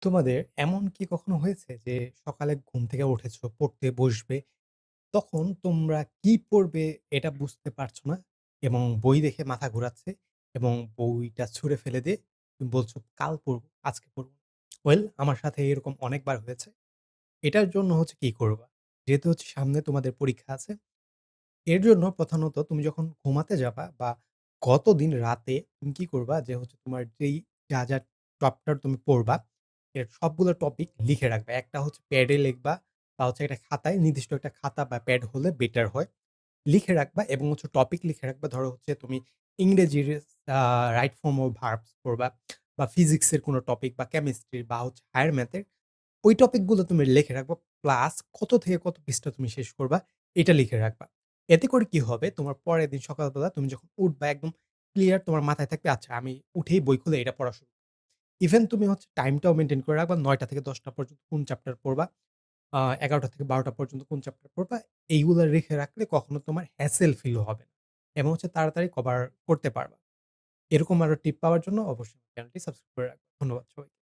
তোমাদের এমন কি কখনো হয়েছে যে সকালে ঘুম থেকে উঠেছো, পড়তে বসবে, তখন তোমরা কি পড়বে এটা বুঝতে পারছো না এবং বই দেখে মাথা ঘুরাচ্ছে এবং বইটা ছুঁড়ে ফেলে দিয়ে তুমি বলছো, "কাল পড়বো, আজকে পড়বো না।" ওয়েল আমার সাথে এরকম অনেকবার হয়েছে। এটার জন্য হচ্ছে কি করবা? যেহেতু হচ্ছে সামনে তোমাদের পরীক্ষা আছে, এর জন্য প্রধানত তুমি যখন ঘুমাতে যাবা বা গতদিন রাতে তুমি কি করবা যে হচ্ছে তোমার যেই যা চ্যাপ্টার তুমি পড়বা, এর সবগুলো টপিক লিখে রাখবা। একটা হচ্ছে প্যাডে লিখবা বা হচ্ছে একটা খাতায় নির্দিষ্ট একটা খাতা বা প্যাড হলে বেটার হয়। লিখে রাখবা এবং হচ্ছে টপিক লিখে রাখবা। ধরো হচ্ছে তুমি ইংরেজির রাইট ফর্ম অফ ভার্বস পড়বা বা ফিজিক্সের কোনো টপিক বা কেমিস্ট্রি বা হচ্ছে হায়ার ম্যাথের ওই টপিকগুলো তুমি লিখে রাখবা। প্লাস কত থেকে কত পৃষ্ঠা তুমি শেষ করবা এটা লিখে রাখবা। এতে করে কি হবে, তোমার পরের দিন সকালবেলা তুমি যখন উঠবা একদম ক্লিয়ার তোমার মাথায় থাকবে, আচ্ছা আমি উঠেই বই খুলে এটা পড়া শুরু। ইভেন তুমি হচ্ছে টাইমটাও মেইনটেইন করে রাখবা ৯টা থেকে ১০টা পর্যন্ত কোন চ্যাপ্টার পড়বা, ১১টা থেকে ১২টা পর্যন্ত কোন চ্যাপ্টার পড়বা। এইগুলা রেখে রাখলে কখনো তোমার হ্যাসেল ফিল হবে না এবং হচ্ছে তাড়াতাড়ি কভার করতে পারবা। এরকম আরো টিপ পাওয়ার জন্য অবশ্যই চ্যানেলটি সাবস্ক্রাইব করে রাখবা। ধন্যবাদ সবাইকে।